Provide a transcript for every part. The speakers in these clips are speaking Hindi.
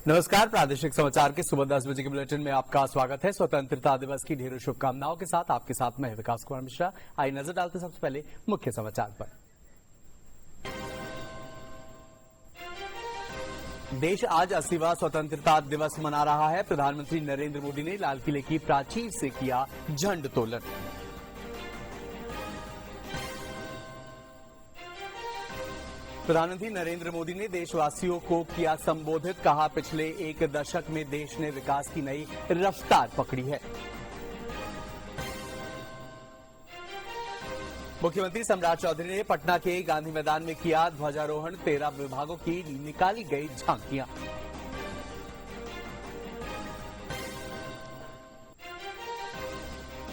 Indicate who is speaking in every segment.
Speaker 1: नमस्कार, प्रादेशिक समाचार के सुबह 10 बजे के बुलेटिन में आपका स्वागत है। स्वतंत्रता दिवस की ढेरों शुभकामनाओं के साथ आपके साथ मैं विकास कुमार मिश्रा। आइए नजर डालते सबसे पहले मुख्य समाचार पर। देश आज 80वां स्वतंत्रता दिवस मना रहा है। प्रधानमंत्री नरेंद्र मोदी ने लाल किले की प्राचीर से किया झंडोत्तोलन। प्रधानमंत्री नरेंद्र मोदी ने देशवासियों को किया संबोधित, कहा पिछले एक दशक में देश ने विकास की नई रफ्तार पकड़ी है। मुख्यमंत्री सम्राट चौधरी ने पटना के गांधी मैदान में किया ध्वजारोहण। 13 विभागों की निकाली गई झांकियां।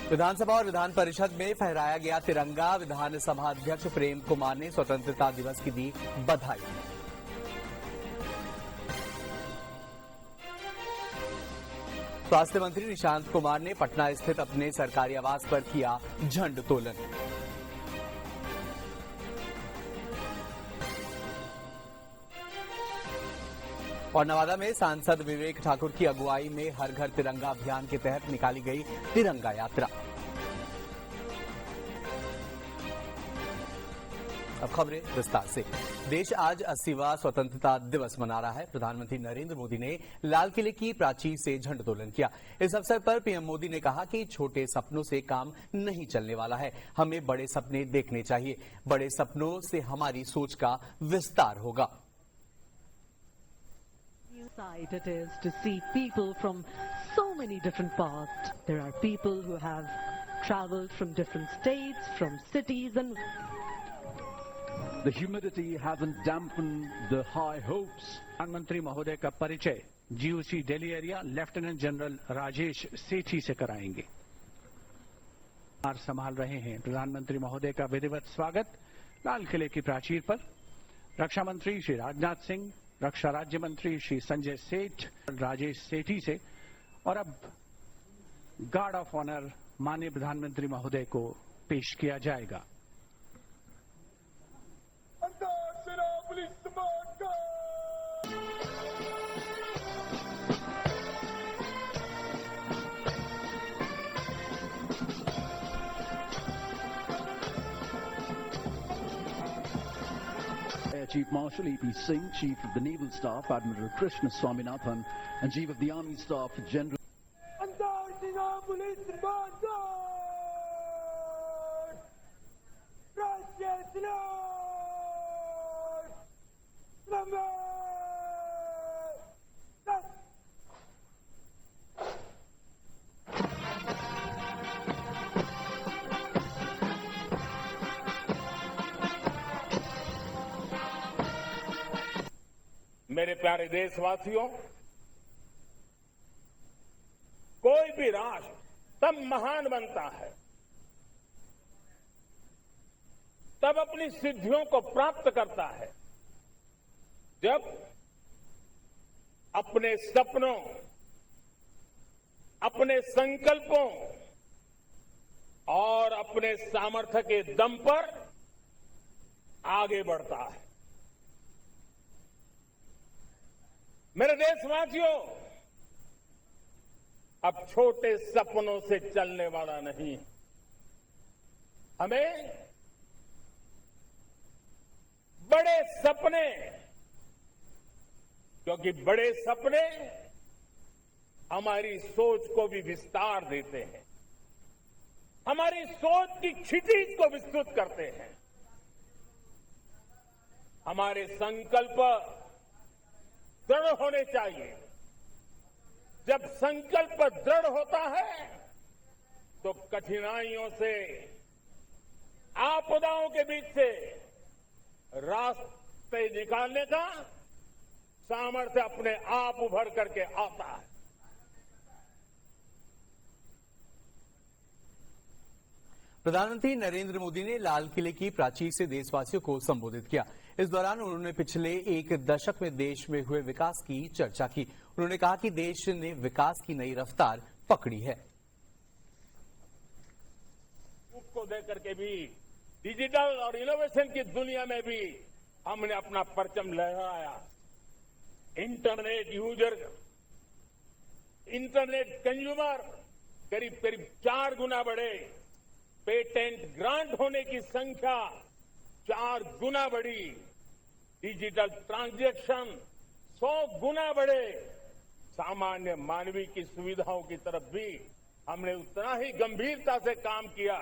Speaker 1: विधानसभा और विधान परिषद में फहराया गया तिरंगा। विधानसभा अध्यक्ष प्रेम कुमार ने स्वतंत्रता दिवस की दी बधाई। स्वास्थ्य मंत्री निशांत कुमार ने पटना स्थित अपने सरकारी आवास पर किया झंडोत्तोलन। और नवादा में सांसद विवेक ठाकुर की अगुवाई में हर घर तिरंगा अभियान के तहत निकाली गई तिरंगा यात्रा। अब खबरें विस्तार से। देश आज 80वां स्वतंत्रता दिवस मना रहा है। प्रधानमंत्री नरेंद्र मोदी ने लाल किले की प्राचीर से झंडोत्तोलन किया। इस अवसर पर पीएम मोदी ने कहा कि छोटे सपनों से काम नहीं चलने वाला है, हमें बड़े सपने देखने चाहिए। बड़े सपनों से हमारी सोच का विस्तार होगा।
Speaker 2: Sight it is to see people from so many different parts. There are people who have traveled from different states, from cities, and
Speaker 3: the humidity hasn't dampened the high hopes.
Speaker 4: प्रधानमंत्री महोदय का परिचय GOC Delhi area lieutenant general Rajesh Sethi से कराएंगे। संभाल रहे हैं प्रधानमंत्री महोदय का विधिवत स्वागत लाल किले की प्राचीर पर रक्षा मंत्री श्री राजनाथ सिंह, रक्षा राज्य मंत्री श्री संजय सेठ, राजेश सेठी से, और अब गार्ड ऑफ ऑनर माननीय प्रधानमंत्री महोदय को पेश किया जाएगा।
Speaker 3: Chief Marshal E.P. Singh, Chief of the Naval Staff Admiral Krishna Swaminathan, and Chief of the Army Staff General
Speaker 5: मेरे प्यारे देशवासियों, कोई भी राष्ट्र तब महान बनता है, तब अपनी सिद्धियों को प्राप्त करता है, जब अपने सपनों, अपने संकल्पों और अपने सामर्थ्य के दम पर आगे बढ़ता है। मेरे देशवासियों, अब छोटे सपनों से चलने वाला नहीं, हमें बड़े सपने, क्योंकि बड़े सपने हमारी सोच को भी विस्तार देते हैं, हमारी सोच की क्षितिज को विस्तृत करते हैं, हमारे संकल्प दृढ़ होने चाहिए। जब संकल्प दृढ़ होता है तो कठिनाइयों से, आपदाओं के बीच से रास्ते निकालने का सामर्थ्य अपने आप उभर करके आता है।
Speaker 1: प्रधानमंत्री नरेंद्र मोदी ने लाल किले की प्राचीर से देशवासियों को संबोधित किया। इस दौरान उन्होंने पिछले एक दशक में देश में हुए विकास की चर्चा की। उन्होंने कहा कि देश ने विकास की नई रफ्तार पकड़ी है।
Speaker 5: को देकर के भी डिजिटल और इनोवेशन की दुनिया में भी हमने अपना परचम लहराया। इंटरनेट यूजर, इंटरनेट कंज्यूमर करीब करीब 4 गुना बढ़े, पेटेंट ग्रांट होने की संख्या 4 गुना बढ़ी, डिजिटल ट्रांजैक्शन 100 गुना बढ़े, सामान्य मानवीय की सुविधाओं की तरफ भी हमने उतना ही गंभीरता से काम किया।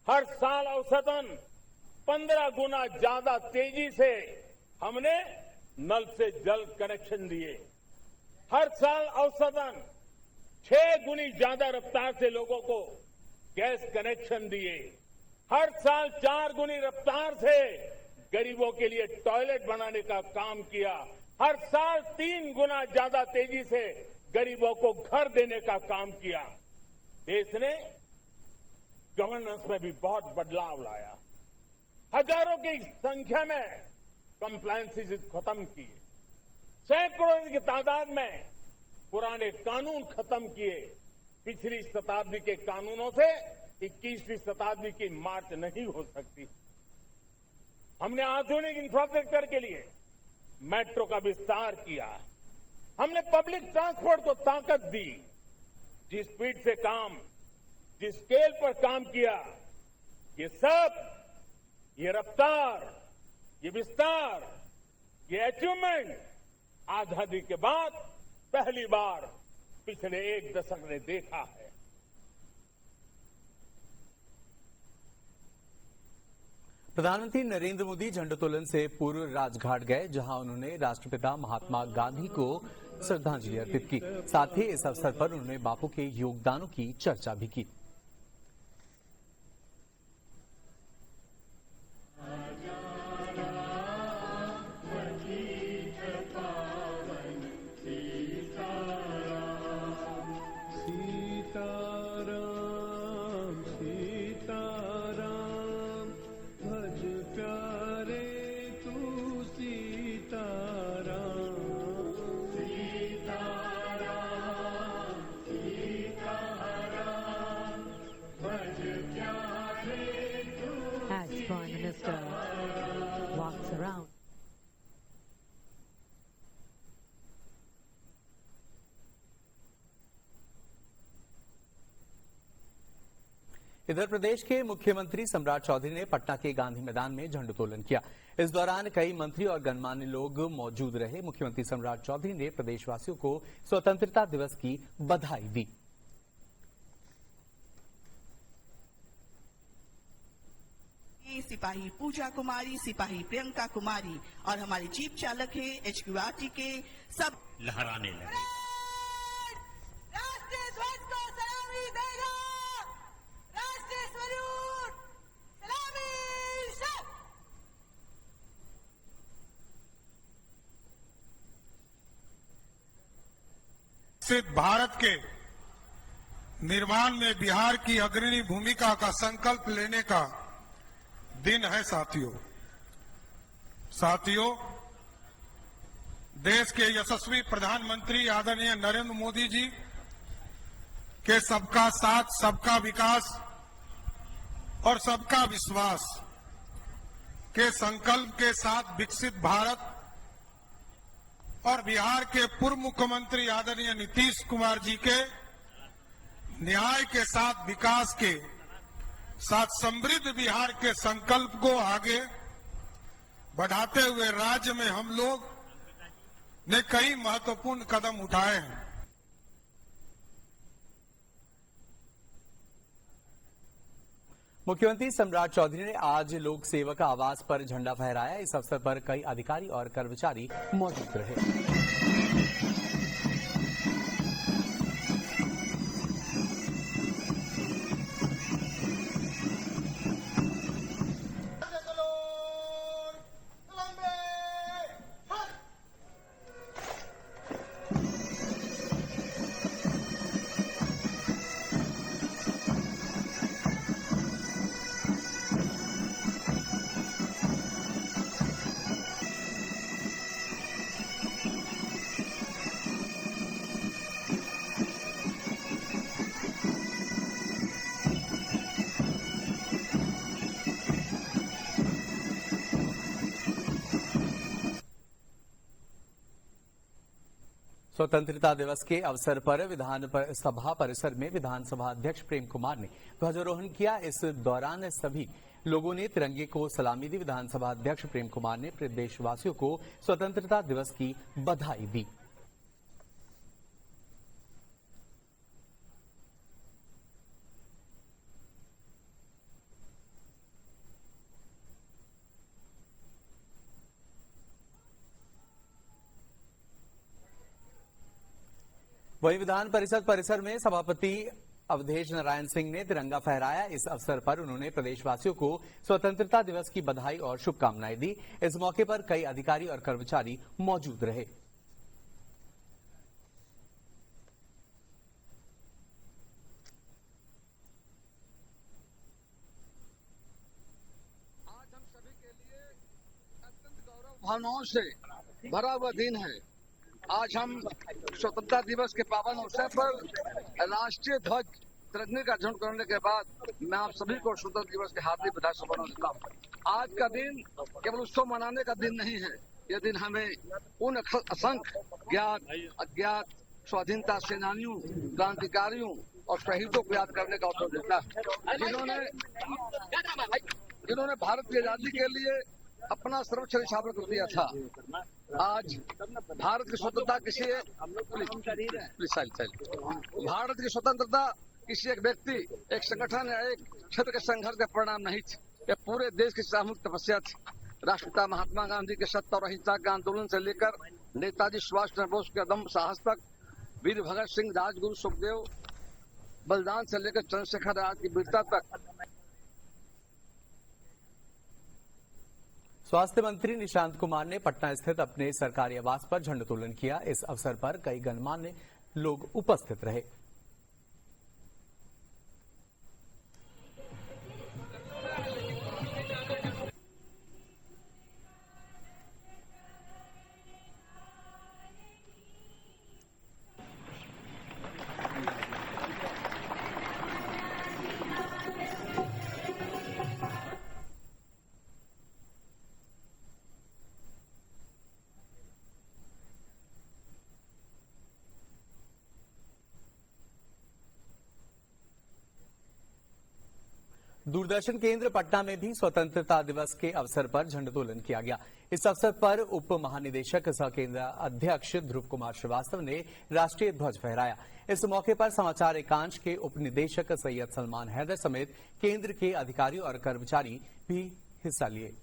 Speaker 5: हर साल औसतन 15 गुना ज्यादा तेजी से हमने नल से जल कनेक्शन दिए। हर साल औसतन 6 गुनी ज्यादा रफ्तार से लोगों को गैस कनेक्शन दिए। हर साल 4 गुनी रफ्तार से गरीबों के लिए टॉयलेट बनाने का काम किया। हर साल 3 गुना ज्यादा तेजी से गरीबों को घर देने का काम किया। देश ने गवर्नेंस में भी बहुत बदलाव लाया। हजारों की संख्या में कंप्लायंसेस खत्म किए, सैकड़ों की तादाद में पुराने कानून खत्म किए। पिछली शताब्दी के कानूनों से 21वीं शताब्दी की मार्च नहीं हो सकती। हमने आधुनिक इंफ्रास्ट्रक्चर के लिए मेट्रो का विस्तार किया। हमने पब्लिक ट्रांसपोर्ट को ताकत दी। जिस स्पीड से काम, जिस स्केल पर काम किया, ये सब, ये रफ्तार, ये विस्तार, ये अचीवमेंट आजादी के बाद पहली बार पिछले 1 दशक ने देखा है।
Speaker 1: प्रधानमंत्री नरेंद्र मोदी झंडोत्तोलन से पूर्व राजघाट गए, जहां उन्होंने राष्ट्रपिता महात्मा गांधी को श्रद्धांजलि अर्पित की। साथ ही इस अवसर पर उन्होंने बापू के योगदानों की चर्चा भी की।
Speaker 2: As Prime Minister walks around.
Speaker 1: इधर प्रदेश के मुख्यमंत्री सम्राट चौधरी ने पटना के गांधी मैदान में झंडोत्तोलन किया। इस दौरान कई मंत्री और गणमान्य लोग मौजूद रहे। मुख्यमंत्री सम्राट चौधरी ने प्रदेशवासियों को स्वतंत्रता दिवस की बधाई दी।
Speaker 6: सिपाही पूजा कुमारी, सिपाही प्रियंका कुमारी और हमारे जीप चालक है HQRT के सब
Speaker 7: लहराने लगे।
Speaker 6: राष्ट्रीय ध्वज को सलामी देगा, राष्ट्रीय स्वरूप सलामी सब।
Speaker 8: विकसित भारत के निर्माण में बिहार की अग्रणी भूमिका का संकल्प लेने का दिन है। साथियों, देश के यशस्वी प्रधानमंत्री आदरणीय नरेंद्र मोदी जी के सबका साथ, सबका विकास और सबका विश्वास के संकल्प के साथ विकसित भारत और बिहार के पूर्व मुख्यमंत्री आदरणीय नीतीश कुमार जी के न्याय के साथ, विकास के साथ समृद्ध बिहार के संकल्प को आगे बढ़ाते हुए राज्य में हम लोग ने कई महत्वपूर्ण कदम उठाए हैं।
Speaker 1: मुख्यमंत्री सम्राट चौधरी ने आज लोक सेवक आवास पर झंडा फहराया। इस अवसर पर कई अधिकारी और कर्मचारी मौजूद रहे। स्वतंत्रता दिवस के अवसर पर सभा परिसर में विधानसभा अध्यक्ष प्रेम कुमार ने ध्वजारोहण किया। इस दौरान सभी लोगों ने तिरंगे को सलामी दी। विधानसभा अध्यक्ष प्रेम कुमार ने प्रदेशवासियों को स्वतंत्रता दिवस की बधाई दी। वहीं विधान परिषद परिसर में सभापति अवधेश नारायण सिंह ने तिरंगा फहराया। इस अवसर पर उन्होंने प्रदेशवासियों को स्वतंत्रता दिवस की बधाई और शुभकामनाएं दी। इस मौके पर कई अधिकारी और कर्मचारी मौजूद रहे।
Speaker 7: आज हम सभी के लिए अत्यंत गौरव भावनाओं से भरा हुआ दिन है। आज हम स्वतंत्रता दिवस के पावन अवसर पर राष्ट्रीय ध्वज तिरंगे का झंडा करने के बाद मैं आप सभी को स्वतंत्रता दिवस के हार्दिक बधाई शुभकामनाएं देता हूँ। आज का दिन केवल उत्सव मनाने का दिन नहीं है। यह दिन हमें उन असंख्य ज्ञात अज्ञात स्वाधीनता सेनानियों, क्रांतिकारियों और शहीदों को याद करने का अवसर देता है, जिन्होंने भारत की आजादी के लिए अपना सर्वोच्च निछावर कर दिया था। आज भारत की स्वतंत्रता भारत की स्वतंत्रता किसी एक व्यक्ति, एक संगठन या एक क्षेत्र के संघर्ष का परिणाम नहीं थी। यह पूरे देश की सामूहिक तपस्या थी। राष्ट्रपिता महात्मा गांधी के सत्य और अहिंसा के आंदोलन से लेकर नेताजी सुभाष चंद्र बोस के अदम्य साहस तक, वीर भगत सिंह, राजगुरु सुखदेव बलिदान से लेकर चंद्रशेखर आजाद की वीरता तक।
Speaker 1: स्वास्थ्य मंत्री निशांत कुमार ने पटना स्थित अपने सरकारी आवास पर झंडोत्तोलन किया। इस अवसर पर कई गणमान्य लोग उपस्थित रहे। दूरदर्शन केंद्र पटना में भी स्वतंत्रता दिवस के अवसर पर झंडोत्तोलन किया गया। इस अवसर पर उप महानिदेशक सह केंद्र अध्यक्ष ध्रुव कुमार श्रीवास्तव ने राष्ट्रीय ध्वज फहराया। इस मौके पर समाचार एकांश के उप निदेशक सैयद सलमान हैदर समेत केंद्र के अधिकारी और कर्मचारी भी हिस्सा लिए।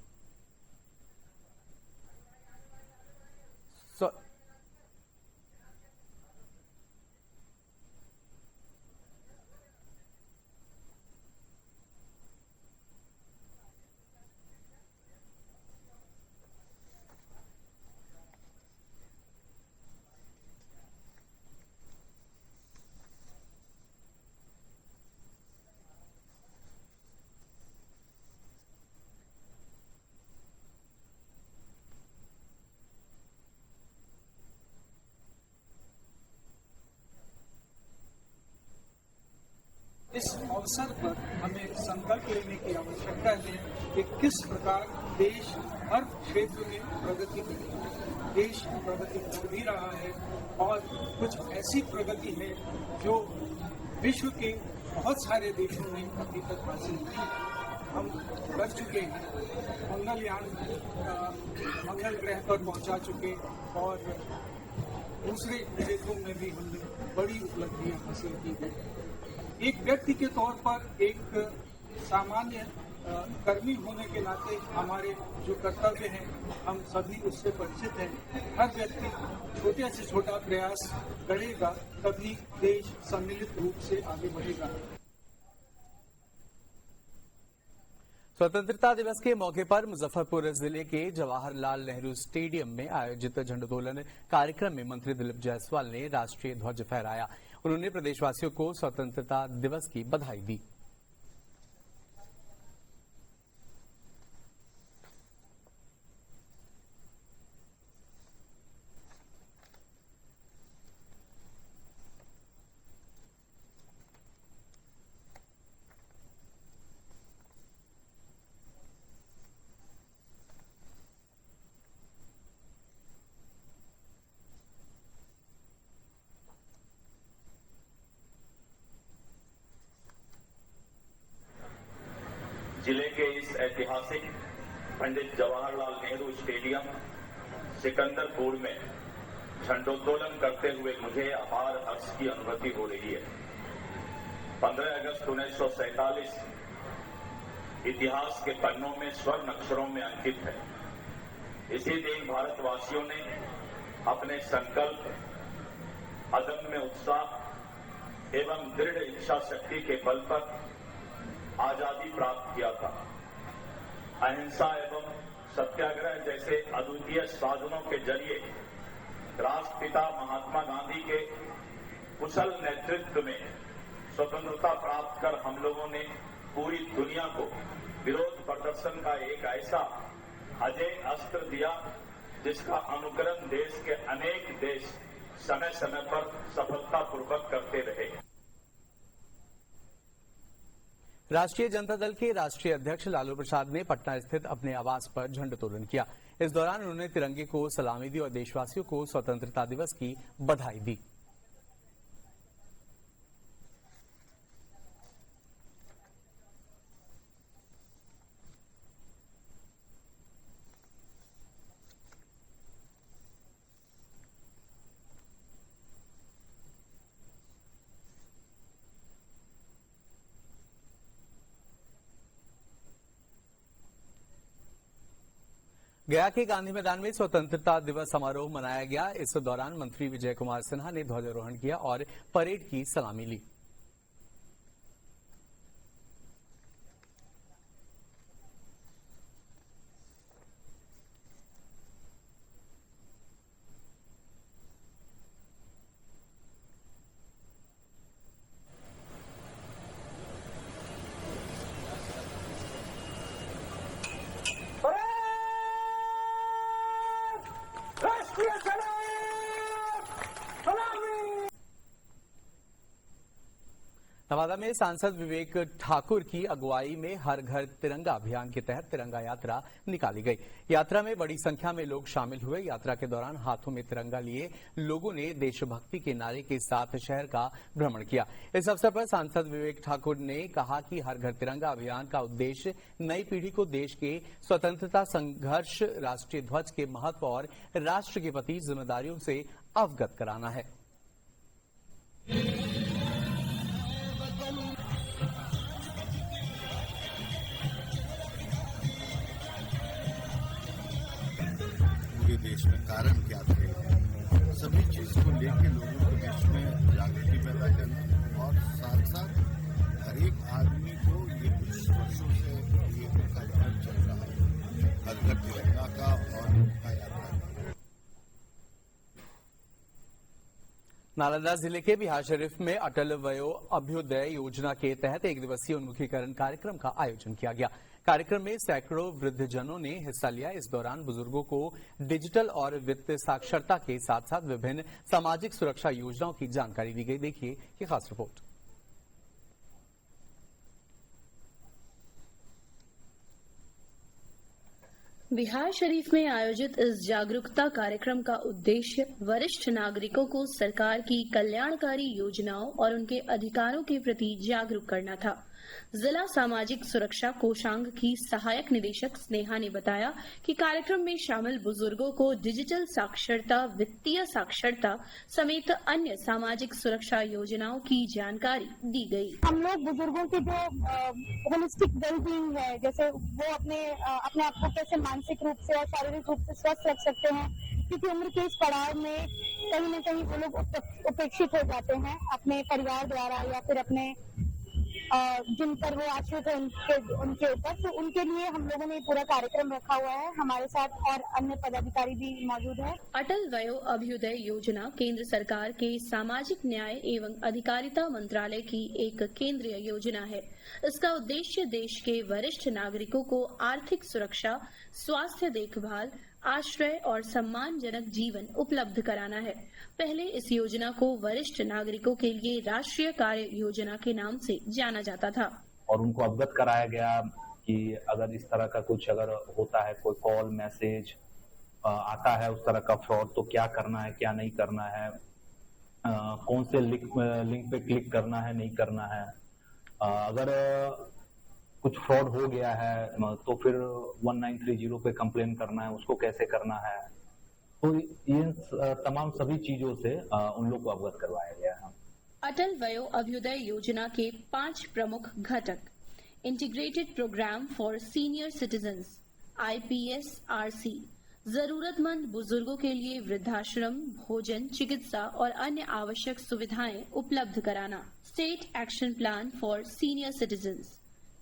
Speaker 9: इस अवसर पर हमें संकल्प लेने की आवश्यकता है कि किस प्रकार देश हर क्षेत्र में प्रगति करेगा। देश प्रगति कर भी रहा है और कुछ ऐसी प्रगति है जो विश्व के बहुत सारे देशों ने अभी तक हासिल की है। हम कर चुके हैं, मंगलयान मंगल ग्रह पर पहुंचा चुके और दूसरे क्षेत्रों में भी हमने बड़ी उपलब्धियां हासिल की है। एक व्यक्ति के तौर पर, एक सामान्य कर्मी होने के नाते हमारे जो कर्तव्य हैं, हम सभी उससे परिचित हैं। हर व्यक्ति छोटे से छोटा प्रयास करेगा तभी देश सम्मिलित रूप से आगे बढ़ेगा।
Speaker 1: स्वतंत्रता दिवस के मौके पर मुजफ्फरपुर जिले के जवाहरलाल नेहरू स्टेडियम में आयोजित झंडोत्तोलन कार्यक्रम में मंत्री दिलीप जायसवाल ने राष्ट्रीय ध्वज फहराया। उन्होंने प्रदेशवासियों को स्वतंत्रता दिवस की बधाई दी।
Speaker 10: जिले के इस ऐतिहासिक पंडित जवाहरलाल नेहरू स्टेडियम सिकंदरपुर में झंडोत्तोलन करते हुए मुझे अपार हर्ष की अनुभूति हो रही है। 15 अगस्त 1947 इतिहास के पन्नों में स्वर्ण अक्षरों में अंकित है। इसी दिन भारतवासियों ने अपने संकल्प, अदम्य उत्साह एवं दृढ़ इच्छा शक्ति के बल पर आजादी प्राप्त किया था। अहिंसा एवं सत्याग्रह जैसे अद्वितीय साधनों के जरिए राष्ट्रपिता महात्मा गांधी के कुशल नेतृत्व में स्वतंत्रता प्राप्त कर हम लोगों ने पूरी दुनिया को विरोध प्रदर्शन का एक ऐसा अजय अस्त्र दिया जिसका अनुकरण देश के अनेक देश समय समय पर सफलतापूर्वक करते रहे।
Speaker 1: राष्ट्रीय जनता दल के राष्ट्रीय अध्यक्ष लालू प्रसाद ने पटना स्थित अपने आवास पर झंडोत्तोलन किया। इस दौरान उन्होंने तिरंगे को सलामी दी और देशवासियों को स्वतंत्रता दिवस की बधाई दी। गया के गांधी मैदान में स्वतंत्रता दिवस समारोह मनाया गया। इस दौरान मंत्री विजय कुमार सिन्हा ने ध्वजारोहण किया और परेड की सलामी ली। नवादा में सांसद विवेक ठाकुर की अगुवाई में हर घर तिरंगा अभियान के तहत तिरंगा यात्रा निकाली गई। यात्रा में बड़ी संख्या में लोग शामिल हुए। यात्रा के दौरान हाथों में तिरंगा लिए लोगों ने देशभक्ति के नारे के साथ शहर का भ्रमण किया। इस अवसर पर सांसद विवेक ठाकुर ने कहा कि हर घर तिरंगा अभियान का उद्देश्य नई पीढ़ी को देश के स्वतंत्रता संघर्ष, राष्ट्रीय ध्वज के महत्व और राष्ट्र के प्रति जिम्मेदारियों से अवगत कराना है।
Speaker 11: देश में कारण क्या थे, सभी चीज को लेके लोगों के बीच में जागृति पैदा करना और साथ साथ हर एक आदमी को ये कुछ वर्षों से ये कार्यक्रम चल रहा है, हर घर तिरंगा का और तिरंगा यात्रा।
Speaker 1: नालंदा जिले के बिहार शरीफ में अटल वयो अभ्युदय योजना के तहत एक दिवसीय उन्मुखीकरण कार्यक्रम का आयोजन किया गया। कार्यक्रम में सैकड़ों वृद्धजनों ने हिस्सा लिया। इस दौरान बुजुर्गों को डिजिटल और वित्त साक्षरता के साथ साथ विभिन्न सामाजिक सुरक्षा योजनाओं की जानकारी दी गई। देखिए ये खास रिपोर्ट।
Speaker 12: बिहार शरीफ में आयोजित इस जागरूकता कार्यक्रम का उद्देश्य वरिष्ठ नागरिकों को सरकार की कल्याणकारी योजनाओं और उनके अधिकारों के प्रति जागरूक करना था। जिला सामाजिक सुरक्षा कोषांग की सहायक निदेशक स्नेहा ने बताया कि कार्यक्रम में शामिल बुजुर्गों को डिजिटल साक्षरता, वित्तीय साक्षरता समेत अन्य सामाजिक सुरक्षा योजनाओं की जानकारी दी गई।
Speaker 13: हम लोग बुजुर्गों की जो होलिस्टिक वेलबींग है, जैसे वो अपने आप को कैसे मानसिक रूप से और शारीरिक रूप से स्वस्थ रख सकते हैं, क्योंकि उम्र के इस पड़ाव में कहीं न कहीं वो लोग उपेक्षित हो जाते हैं अपने परिवार द्वारा या फिर अपने जिन पर वो आश्रित है उनके ऊपर। तो उनके लिए हम लोगों ने पूरा कार्यक्रम रखा हुआ है। हमारे साथ और अन्य पदाधिकारी भी मौजूद है।
Speaker 12: अटल वयो अभ्युदय योजना केंद्र सरकार के सामाजिक न्याय एवं अधिकारिता मंत्रालय की एक केंद्रीय योजना है। इसका उद्देश्य देश के वरिष्ठ नागरिकों को आर्थिक सुरक्षा, स्वास्थ्य देखभाल, आश्रय और सम्मानजनक जीवन उपलब्ध कराना है। पहले इस योजना को वरिष्ठ नागरिकों के लिए राष्ट्रीय कार्य योजना के नाम से जाना जाता था
Speaker 14: और उनको अवगत कराया गया कि अगर इस तरह का कुछ अगर होता है, कोई कॉल मैसेज आता है उस तरह का फ्रॉड, तो क्या करना है, क्या नहीं करना है, कौन से लिंक पे क्लिक करना है, नहीं करना है। अगर कुछ फ्रॉड हो गया है तो फिर 1930 पे कंप्लेन करना है, उसको कैसे करना है, तो ये तमाम सभी चीजों से उन लोग को अवगत करवाया गया है।
Speaker 12: अटल वयो अभ्युदय योजना के 5 प्रमुख घटक: integrated programme for senior citizens IPSRC, जरूरतमंद बुजुर्गों के लिए वृद्धाश्रम, भोजन, चिकित्सा और अन्य आवश्यक सुविधाएं उपलब्ध कराना। State action plan for senior citizens,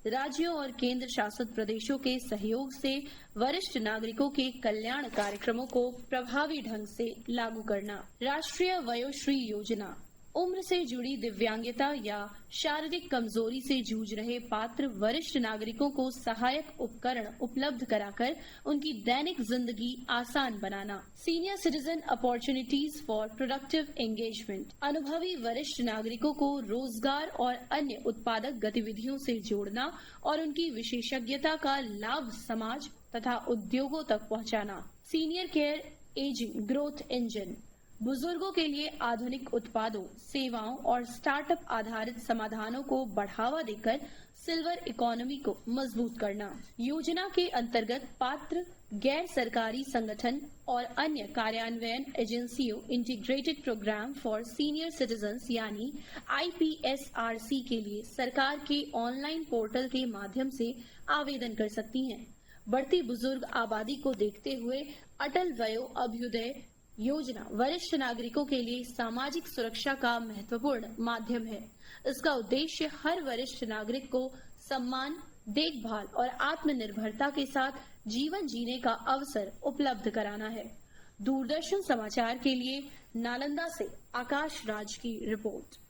Speaker 12: राज्यों और केंद्र शासित प्रदेशों के सहयोग से वरिष्ठ नागरिकों के कल्याण कार्यक्रमों को प्रभावी ढंग से लागू करना। राष्ट्रीय वयोश्री योजना, उम्र से जुड़ी दिव्यांगता या शारीरिक कमजोरी से जूझ रहे पात्र वरिष्ठ नागरिकों को सहायक उपकरण उपलब्ध कराकर उनकी दैनिक जिंदगी आसान बनाना। Senior citizen opportunities for productive engagement, अनुभवी वरिष्ठ नागरिकों को रोजगार और अन्य उत्पादक गतिविधियों से जोड़ना और उनकी विशेषज्ञता का लाभ समाज तथा उद्योगों तक पहुंचाना। Senior care ageing growth engine, बुजुर्गों के लिए आधुनिक उत्पादों, सेवाओं और स्टार्टअप आधारित समाधानों को बढ़ावा देकर सिल्वर इकोनॉमी को मजबूत करना। योजना के अंतर्गत पात्र गैर सरकारी संगठन और अन्य कार्यान्वयन एजेंसियों integrated programme for senior citizens यानी IPSRC के लिए सरकार के ऑनलाइन पोर्टल के माध्यम से आवेदन कर सकती हैं। बढ़ती बुजुर्ग आबादी को देखते हुए अटल वयो अभ्युदय योजना वरिष्ठ नागरिकों के लिए सामाजिक सुरक्षा का महत्वपूर्ण माध्यम है। इसका उद्देश्य हर वरिष्ठ नागरिक को सम्मान, देखभाल और आत्मनिर्भरता के साथ जीवन जीने का अवसर उपलब्ध कराना है। दूरदर्शन समाचार के लिए नालंदा से आकाश राज की रिपोर्ट।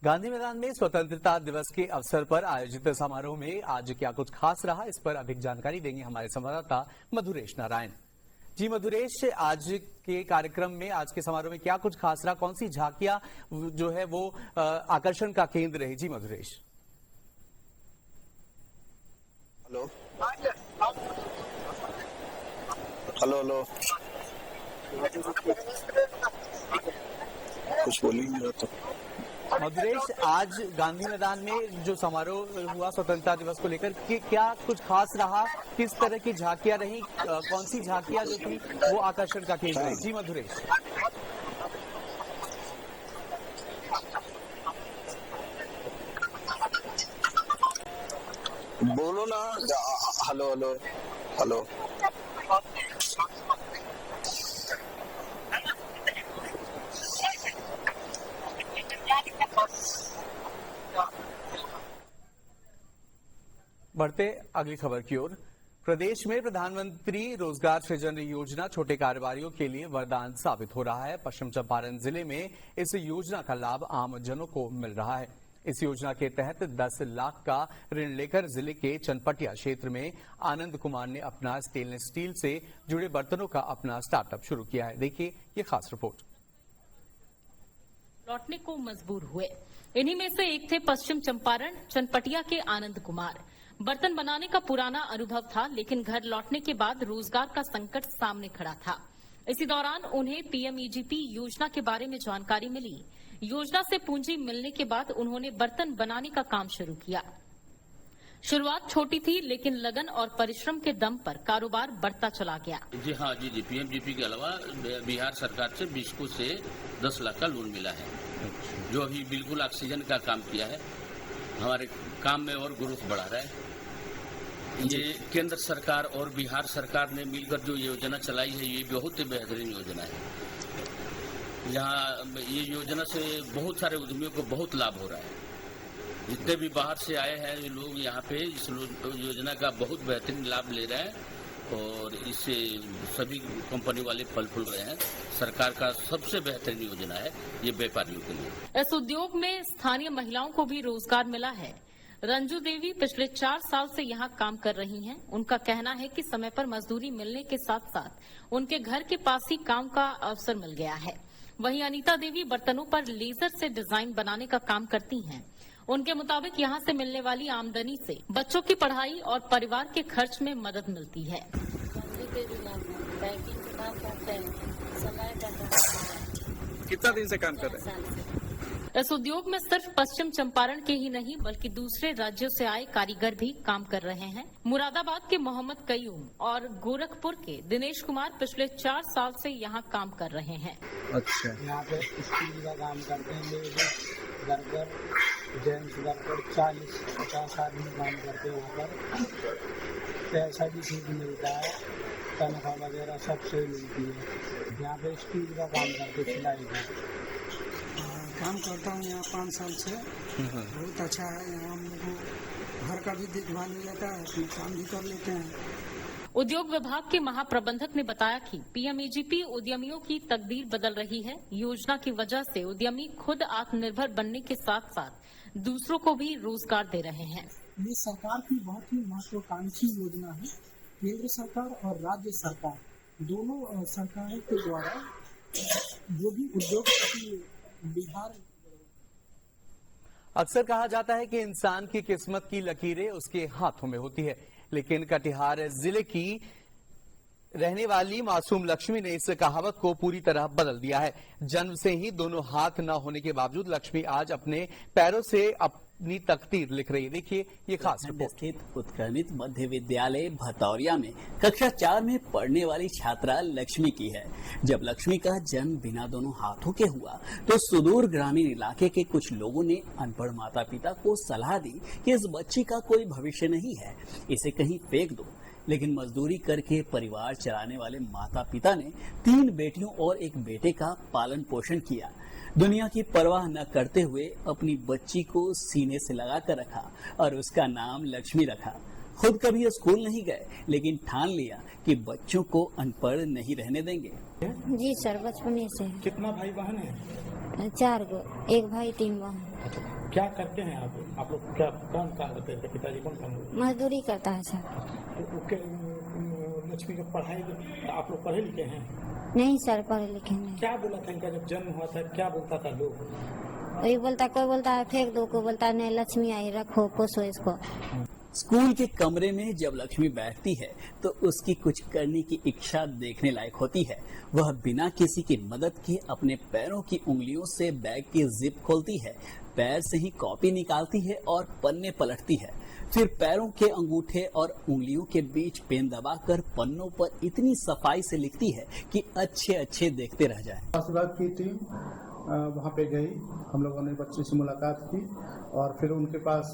Speaker 1: गांधी मैदान में स्वतंत्रता दिवस के अवसर पर आयोजित समारोह में आज क्या कुछ खास रहा, इस पर अधिक जानकारी देंगे हमारे संवाददाता मधुरेश नारायण। जी मधुरेश, आज के कार्यक्रम में, आज के समारोह में क्या कुछ खास रहा, कौन सी झांकियां जो है वो आकर्षण का केंद्र रही? जी मधुरेश।
Speaker 15: हेलो हेलो हेलो, कुछ बोलिए तो।
Speaker 1: मधुरेश, आज गांधी मैदान में जो समारोह हुआ स्वतंत्रता दिवस को लेकर क्या कुछ खास रहा, किस तरह की झांकियां रही, कौन सी झांकियां जो थी वो आकर्षण का केंद्र रही? जी मधुरेश।
Speaker 15: बोलो ना। हेलो हेलो हेलो,
Speaker 1: बढ़ते अगली खबर की ओर। प्रदेश में प्रधानमंत्री रोजगार सृजन योजना छोटे कारोबारियों के लिए वरदान साबित हो रहा है। पश्चिम चंपारण जिले में इस योजना का लाभ आम जनों को मिल रहा है। इस योजना के तहत 10 लाख का ऋण लेकर जिले के चनपटिया क्षेत्र में आनंद कुमार ने अपना स्टेनलेस स्टील से जुड़े बर्तनों का अपना स्टार्टअप शुरू किया है। देखिए ये खास रिपोर्ट।
Speaker 16: लौटने को मजबूर हुए, इन्हीं में से एक थे पश्चिम चंपारण चनपटिया के आनंद कुमार। बर्तन बनाने का पुराना अनुभव था, लेकिन घर लौटने के बाद रोजगार का संकट सामने खड़ा था। इसी दौरान उन्हें PMEGP योजना के बारे में जानकारी मिली। योजना से पूंजी मिलने के बाद उन्होंने बर्तन बनाने का काम शुरू किया। शुरुआत छोटी थी, लेकिन लगन और परिश्रम के दम पर कारोबार बढ़ता चला गया।
Speaker 17: जी हाँ जी, PMGP के अलावा बिहार सरकार से बिस्को से 10 लाख का लोन मिला है, जो अभी बिल्कुल ऑक्सीजन का काम किया है, हमारे काम में और ग्रोथ बढ़ा रहा है। ये केंद्र सरकार और बिहार सरकार ने मिलकर जो योजना चलाई है, ये बहुत ही बेहतरीन योजना है। यहाँ ये योजना से बहुत सारे उद्यमियों को बहुत लाभ हो रहा है। जितने भी बाहर से आए हैं लोग यहाँ पे इस योजना का बहुत बेहतरीन लाभ ले रहे हैं और इससे सभी कंपनी वाले फल फूल रहे हैं। सरकार का सबसे बेहतरीन योजना है ये व्यापारियों के लिए।
Speaker 16: इस उद्योग में स्थानीय महिलाओं को भी रोजगार मिला है। रंजू देवी पिछले 4 साल से यहाँ काम कर रही हैं। उनका कहना है कि समय पर मजदूरी मिलने के साथ साथ उनके घर के पास ही काम का अवसर मिल गया है। वहीं अनीता देवी बर्तनों पर लेजर से डिजाइन बनाने का काम करती हैं। उनके मुताबिक यहाँ से मिलने वाली आमदनी से बच्चों की पढ़ाई और परिवार के खर्च में मदद मिलती है।
Speaker 9: कितना दिन से काम कर रहे हैं?
Speaker 16: इस उद्योग में सिर्फ पश्चिम चंपारण के ही नहीं बल्कि दूसरे राज्यों से आए कारीगर भी काम कर रहे हैं। मुरादाबाद के मोहम्मद कयूम और गोरखपुर के दिनेश कुमार पिछले 4 साल से यहाँ काम कर रहे हैं।
Speaker 18: अच्छा, यहाँ पे स्टील का काम करते हैं, लेडीज वर्कर, जेंट्स वर्कर 40-50 आदमी काम करते हैं। यहाँ पर पैसा भी ठीक मिलता है, तनख्वाह वगैरह सब सही मिलती है। यहाँ पे स्टील का काम करते, सिलाई का
Speaker 9: काम करता हूँ यहाँ 5 साल से। बहुत अच्छा है, यहाँ हम लोग को घर का भी देखभाल हो जाता है, अपना काम भी कर लेते हैं।
Speaker 16: उद्योग विभाग के महाप्रबंधक ने बताया कि पीएमएजीपी उद्यमियों की तकदीर बदल रही है। योजना की वजह से उद्यमी खुद आत्मनिर्भर बनने के साथ साथ दूसरों को भी रोजगार दे रहे हैं।
Speaker 9: ये सरकार की बहुत ही महत्वाकांक्षी योजना है। केंद्र सरकार और राज्य सरकार दोनों सरकारों के द्वारा जो भी उद्योगपति बिहार।
Speaker 1: अक्सर कहा जाता है कि इंसान की किस्मत की लकीरें उसके हाथों में होती है, लेकिन कटिहार जिले की रहने वाली मासूम लक्ष्मी ने इस कहावत को पूरी तरह बदल दिया है। जन्म से ही दोनों हाथ न होने के बावजूद लक्ष्मी आज अपने पैरों से अपनी तकदीर लिख रही है। देखिए ये खास रिपोर्ट।
Speaker 19: स्थित उत्क्रमित मध्य विद्यालय भतौरिया में कक्षा 4 में पढ़ने वाली छात्रा लक्ष्मी की है। जब लक्ष्मी का जन्म बिना दोनों हाथों के हुआ तो सुदूर ग्रामीण इलाके के कुछ लोगों ने अनपढ़ माता पिता को सलाह दी कि इस बच्ची का कोई भविष्य नहीं है, इसे कहीं फेंक दो। लेकिन मजदूरी करके परिवार चलाने वाले माता पिता ने 3 बेटियों और 1 बेटे का पालन पोषण किया। दुनिया की परवाह न करते हुए अपनी बच्ची को सीने से लगाकर रखा और उसका नाम लक्ष्मी रखा। खुद कभी स्कूल नहीं गए, लेकिन ठान लिया कि बच्चों को अनपढ़ नहीं रहने देंगे।
Speaker 20: जी सर, बचपन से।
Speaker 9: कितना भाई बहन है?
Speaker 20: 4 गो, 1 भाई 3 बहन।
Speaker 9: क्या करते हैं आप लोग? क्या कौन काम करते हैं? पिताजी कौन काम करते हैं?
Speaker 20: मजदूरी करता है सर।
Speaker 9: लक्ष्मी का पढ़ाई आप लोग पढ़े लिखे हैं?
Speaker 20: नहीं सर, पढ़े लिखे नहीं।
Speaker 9: क्या बोला था इनका जब जन्म हुआ था? क्या बोलता था लोग?
Speaker 20: कोई बोलता है फेंक दो, कोई बोलता है नहीं लक्ष्मी आई रखो पोसो इसको।
Speaker 19: स्कूल के कमरे में जब लक्ष्मी बैठती है तो उसकी कुछ करने की इच्छा देखने लायक होती है। वह बिना किसी की मदद के अपने पैरों की उंगलियों से बैग की जिप खोलती है, पैर से ही कॉपी निकालती है और पन्ने पलटती है। फिर पैरों के अंगूठे और उंगलियों के बीच पेन दबाकर पन्नों पर इतनी सफाई से लिखती है कि अच्छे अच्छे देखते रह जाए।
Speaker 21: स्वास्थ्य विभाग की टीम वहाँ पे गई, हम लोगों ने बच्चे से मुलाकात की और फिर उनके पास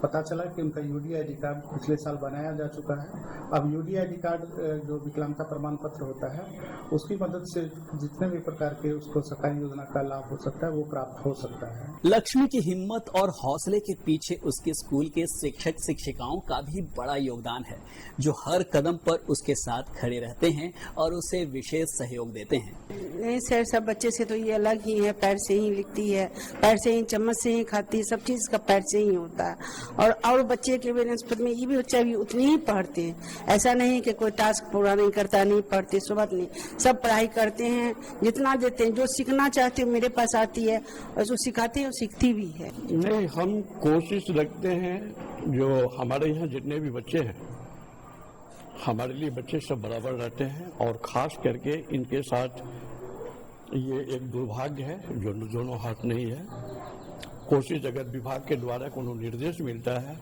Speaker 21: पता चला कि उनका यूडीआईडी कार्ड पिछले साल बनाया जा चुका है। अब यूडीआईडी कार्ड जो विकलांगता प्रमाण पत्र होता है, उसकी मदद से जितने भी प्रकार के उसको सरकारी योजना का लाभ हो सकता है वो प्राप्त हो सकता है।
Speaker 19: लक्ष्मी की हिम्मत और हौसले के पीछे उसके स्कूल के शिक्षक शिक्षिकाओं का भी बड़ा योगदान है, जो हर कदम पर उसके साथ खड़े रहते हैं और उसे विशेष सहयोग देते हैं।
Speaker 22: नहीं सर, सब बच्चे से तो ये अलग ही है। पैर से ही लिखती है, पैर से ही चम्मच से ही खाती है, सब चीज का पैर से ही होता है। और बच्चे के बनस्पत में ये भी बच्चा भी उतनी ही पढ़ते हैं। ऐसा नहीं कि कोई टास्क पूरा नहीं करता, नहीं पढ़ते, सुबह नहीं, सब पढ़ाई करते हैं, जितना देते हैं। जो सीखना चाहते हैं मेरे पास आती है और जो सिखाते हैं वो सीखती भी है।
Speaker 23: नहीं, हम कोशिश रखते हैं जो हमारे यहाँ जितने भी बच्चे हैं, हमारे लिए बच्चे सब बराबर रहते हैं और खास करके इनके साथ ये एक दुर्भाग्य है जो दोनों हाथ नहीं है। कोशिश अगर विभाग के द्वारा कोनो निर्देश मिलता है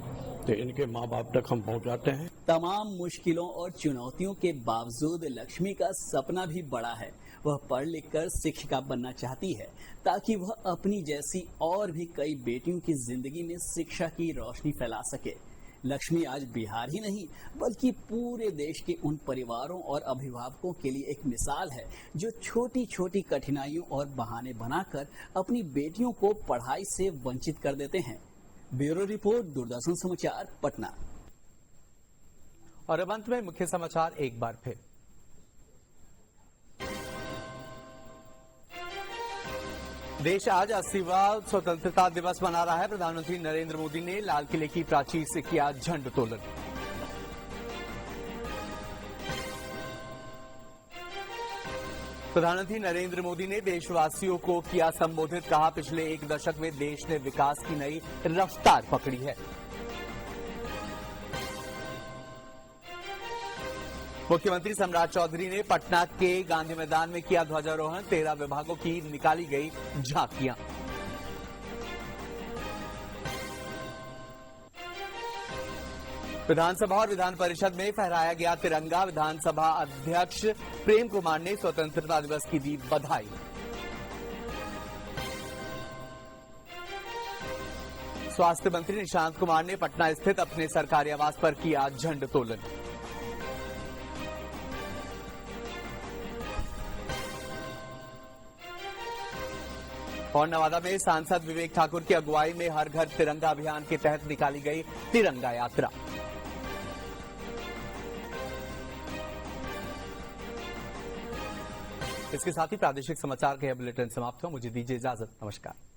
Speaker 23: तो इनके माँ बाप तक हम पहुँचाते हैं।
Speaker 19: तमाम मुश्किलों और चुनौतियों के बावजूद लक्ष्मी का सपना भी बड़ा है। वह पढ़ लिख कर शिक्षिका बनना चाहती है ताकि वह अपनी जैसी और भी कई बेटियों की जिंदगी में शिक्षा की रोशनी फैला सके। लक्ष्मी आज बिहार ही नहीं बल्कि पूरे देश के उन परिवारों और अभिभावकों के लिए एक मिसाल है जो छोटी छोटी कठिनाइयों और बहाने बनाकर अपनी बेटियों को पढ़ाई से वंचित कर देते हैं। ब्यूरो रिपोर्ट, दूरदर्शन समाचार, पटना।
Speaker 1: और अब अंत में मुख्य समाचार एक बार फिर। देश आज 80वां स्वतंत्रता दिवस मना रहा है। प्रधानमंत्री नरेंद्र मोदी ने लाल किले की प्राचीर से किया झंडोत्तोलन। प्रधानमंत्री नरेंद्र मोदी ने देशवासियों को किया संबोधित, कहा पिछले 1 दशक में देश ने विकास की नई रफ्तार पकड़ी है। मुख्यमंत्री सम्राट चौधरी ने पटना के गांधी मैदान में किया ध्वजारोहण। 13 विभागों की निकाली गई झांकियां। विधानसभा और विधान परिषद में फहराया गया तिरंगा। विधानसभा अध्यक्ष प्रेम कुमार ने स्वतंत्रता दिवस की दी बधाई। स्वास्थ्य मंत्री निशांत कुमार ने पटना स्थित अपने सरकारी आवास पर किया झंडोत्तोलन। और नवादा में सांसद विवेक ठाकुर की अगुवाई में हर घर तिरंगा अभियान के तहत निकाली गई तिरंगा यात्रा। इसके साथ ही प्रादेशिक समाचार के बुलेटिन समाप्त हुआ। मुझे दीजिए इजाजत। नमस्कार।